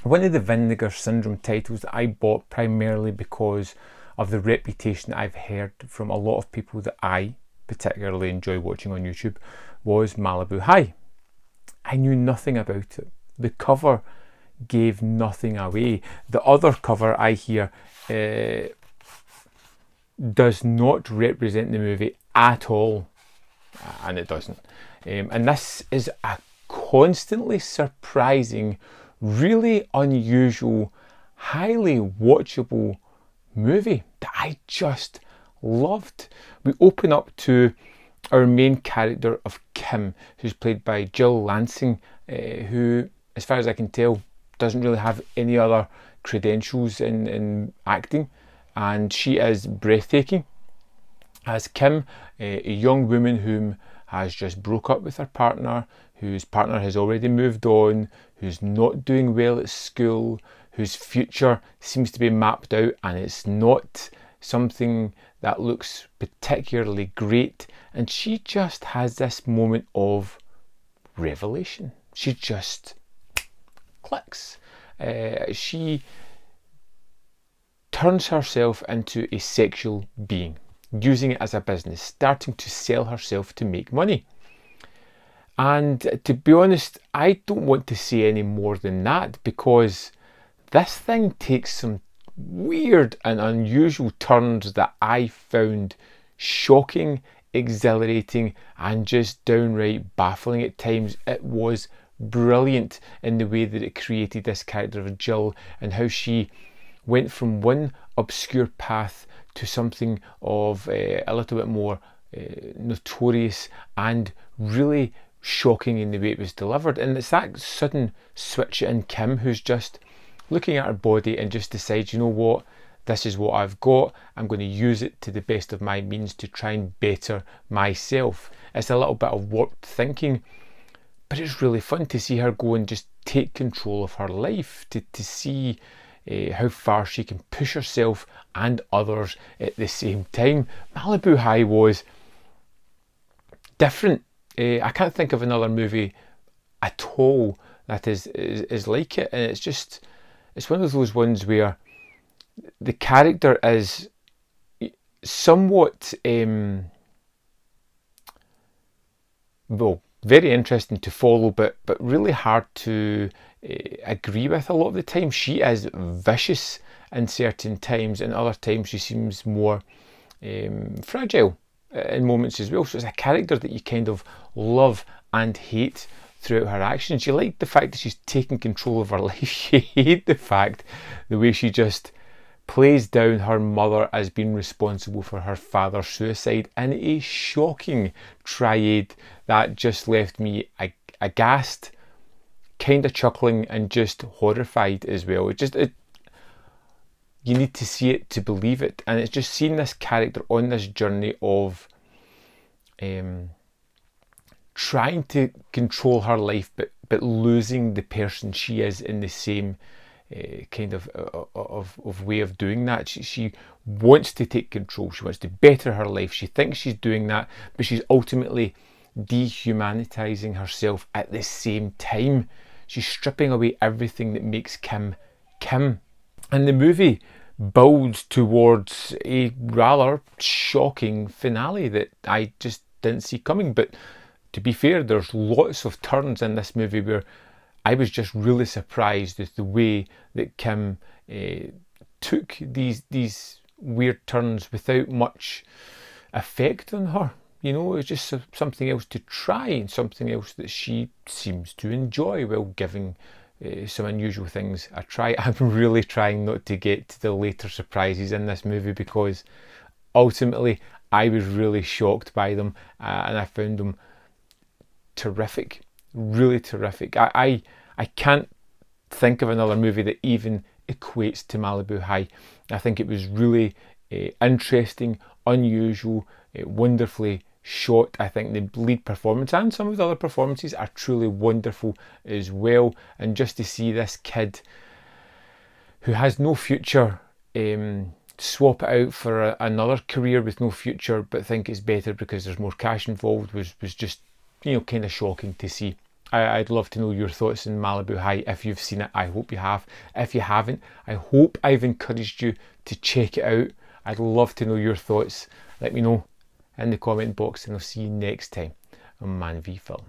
one of the Vinegar Syndrome titles that I bought primarily because of the reputation I've heard from a lot of people that I particularly enjoy watching on YouTube was Malibu High. I knew nothing about it. The cover gave nothing away. The other cover I hear does not represent the movie at all, and it doesn't. And this is a constantly surprising, really unusual, highly watchable movie that I just loved. We open up to our main character of Kim, who's played by Jill Lansing, who, as far as I can tell, doesn't really have any other credentials in acting, and she is breathtaking as Kim, a young woman whom has just broke up with her partner, whose partner has already moved on, who's not doing well at school, whose future seems to be mapped out, and it's not something that looks particularly great. And she just has this moment of revelation. She just clicks. She turns herself into a sexual being, using it as a business, starting to sell herself to make money. And to be honest, I don't want to say any more than that, because this thing takes some weird and unusual turns that I found shocking, exhilarating, and just downright baffling at times. It was brilliant in the way that it created this character of Jill and how she went from one obscure path to something of a little bit more notorious and really shocking in the way it was delivered. And it's that sudden switch in Kim, who's just looking at her body and just decides, you know what, this is what I've got, I'm going to use it to the best of my means to try and better myself. It's a little bit of warped thinking, but it's really fun to see her go and just take control of her life, to see how far she can push herself and others at the same time. Malibu High was different. I can't think of another movie at all that is like it, and it's one of those ones where the character is somewhat very interesting to follow, but really hard to agree with a lot of the time. She is vicious in certain times, and other times she seems more fragile in moments as well. So it's a character that you kind of love and hate throughout her actions. You like the fact that she's taking control of her life. You hate the fact the way she just plays down her mother as being responsible for her father's suicide in a shocking triad that just left me aghast, kind of chuckling, and just horrified as well. You need to see it to believe it, and it's just seeing this character on this journey of trying to control her life, but losing the person she is in the same kind of way of doing that. She wants to take control. She wants to better her life. She thinks she's doing that, but she's ultimately dehumanizing herself at the same time. She's stripping away everything that makes Kim Kim. And the movie builds towards a rather shocking finale that I just didn't see coming. But to be fair, there's lots of turns in this movie where I was just really surprised with the way that Kim took these weird turns without much effect on her. You know, it's just something else to try, and something else that she seems to enjoy while giving some unusual things a try. I'm really trying not to get to the later surprises in this movie, because ultimately I was really shocked by them, and I found them terrific, really terrific. I can't think of another movie that even equates to Malibu High. I think it was really interesting, unusual, wonderfully shot. I think the lead performance and some of the other performances are truly wonderful as well. And just to see this kid who has no future swap it out for another career with no future, but think it's better because there's more cash involved, was just, you know, kind of shocking to see. I'd love to know your thoughts on Malibu High. If you've seen it, I hope you have. If you haven't, I hope I've encouraged you to check it out. I'd love to know your thoughts. Let me know in the comment box, and I'll see you next time on Man v Film.